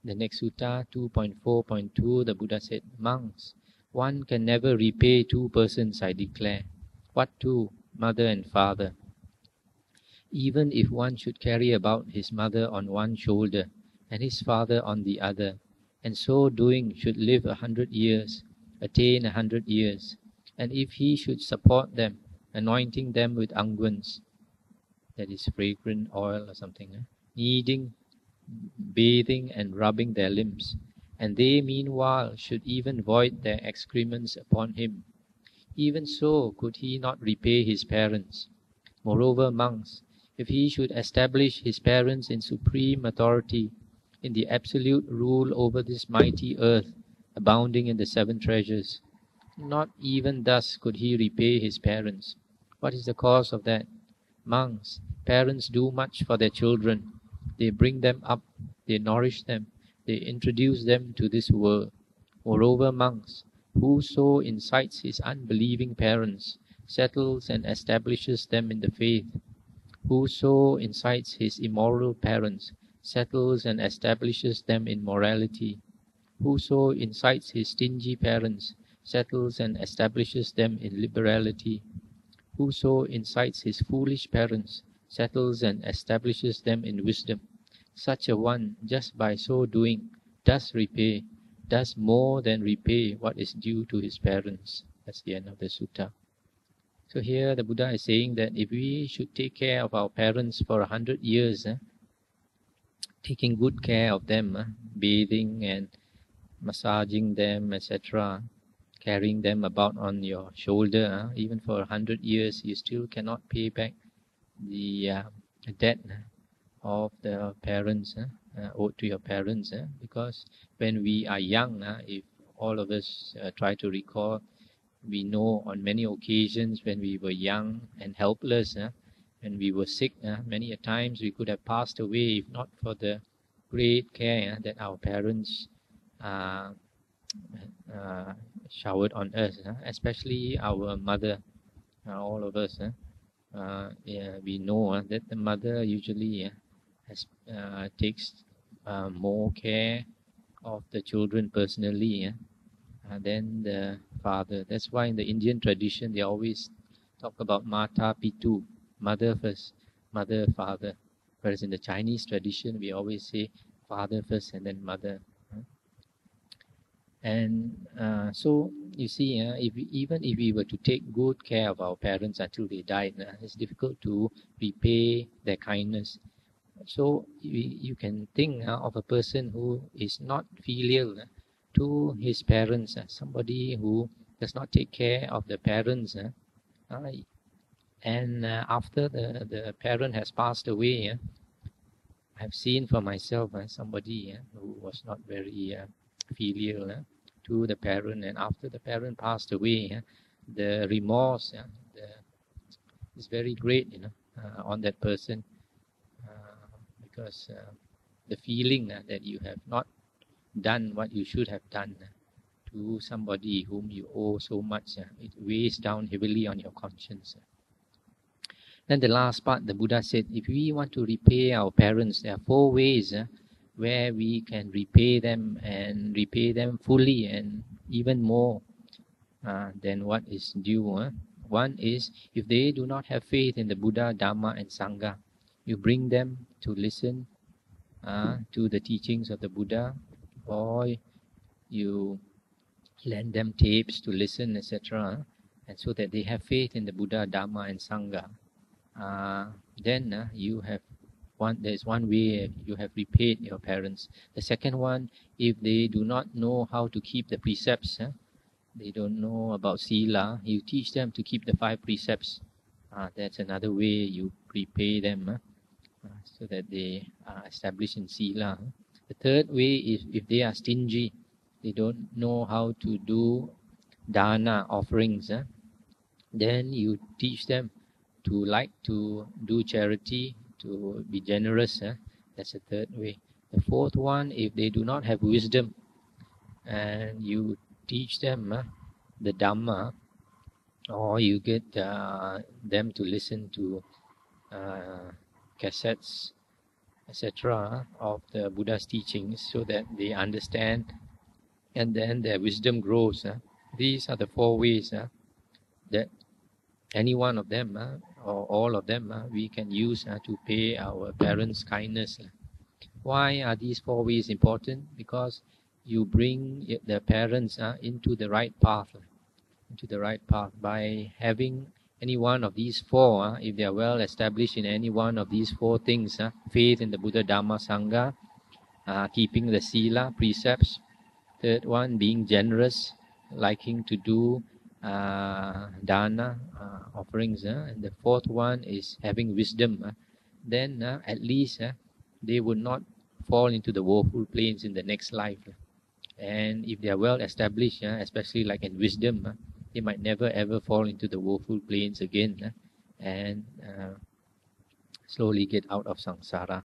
The next sutta, 2.4.2, the Buddha said, monks, one can never repay two persons, I declare. What two? Mother and father. Even if one should carry about his mother on one shoulder and his father on the other, and so doing should live 100 years, attain 100 years, and if he should support them, anointing them with unguents, that is fragrant oil or something, kneading, bathing and rubbing their limbs, and they meanwhile should even void their excrements upon him, even so could he not repay his parents. Moreover, monks, if he should establish his parents in supreme authority, in the absolute rule over this mighty earth, abounding in the seven treasures, not even thus could he repay his parents. What is the cause of that? Monks, parents do much for their children. They bring them up, they nourish them, they introduce them to this world. Moreover, monks, whoso incites his unbelieving parents, settles and establishes them in the faith. Whoso incites his immoral parents, settles and establishes them in morality. Whoso incites his stingy parents, settles and establishes them in liberality. Whoso incites his foolish parents, settles and establishes them in wisdom. Such a one, just by so doing, does more than repay what is due to his parents. That's the end of the sutta. So here the Buddha is saying that if we should take care of our parents for 100 years, taking good care of them, bathing and massaging them, etc., carrying them about on your shoulder, even for 100 years, you still cannot pay back the debt of the parents, owed to your parents, because when we are young, if all of us try to recall, we know on many occasions when we were young and helpless, when we were sick, many a times we could have passed away if not for the great care that our parents showered on us, especially our mother. All of us, we know that the mother usually takes more care of the children personally than the father. That's why in the Indian tradition they always talk about Mata Pitu, mother first, mother, father. Whereas in the Chinese tradition we always say father first and then mother. And so you see, even if we were to take good care of our parents until they died, it's difficult to repay their kindness. So you can think of a person who is not filial to his parents, somebody who does not take care of the parents, and after the parent has passed away, I've seen for myself somebody who was not very filial to the parent, and after the parent passed away, the remorse is very great, on that person, because the feeling that you have not done what you should have done to somebody whom you owe so much, it weighs down heavily on your conscience. Then the last part, the Buddha said, if we want to repay our parents, there are 4 ways where we can repay them, and repay them fully and even more than what is due. One is, if they do not have faith in the Buddha, Dhamma and Sangha, you bring them to listen to the teachings of the Buddha, or you lend them tapes to listen, etc., and so that they have faith in the Buddha, Dhamma and Sangha. Then you have there's one way you have repaid your parents. The second one, if they do not know how to keep the precepts, they don't know about Sila, you teach them to keep the 5 precepts. That's another way you repay them, so that they are established in Sila. The third way is if they are stingy, they don't know how to do dana, offerings, then you teach them to like to do charity, to be generous. That's the third way. The fourth one, if they do not have wisdom, and you teach them the Dhamma, or you get them to listen to cassettes etc., of the Buddha's teachings, so that they understand, and then their wisdom grows. These are the 4 ways that any one of them or all of them we can use to pay our parents kindness. Why are these 4 ways important? Because you bring the parents into the right path, by having any one of these 4. If they are well established in any one of these 4 things, faith in the Buddha, Dhamma, Sangha, keeping the sila precepts. Third one, being generous, liking to do dana, offerings. And the 4th one is having wisdom. Then at least they would not fall into the woeful plains in the next life. And if they are well established, especially like in wisdom, they might never ever fall into the woeful plains again, and slowly get out of samsara.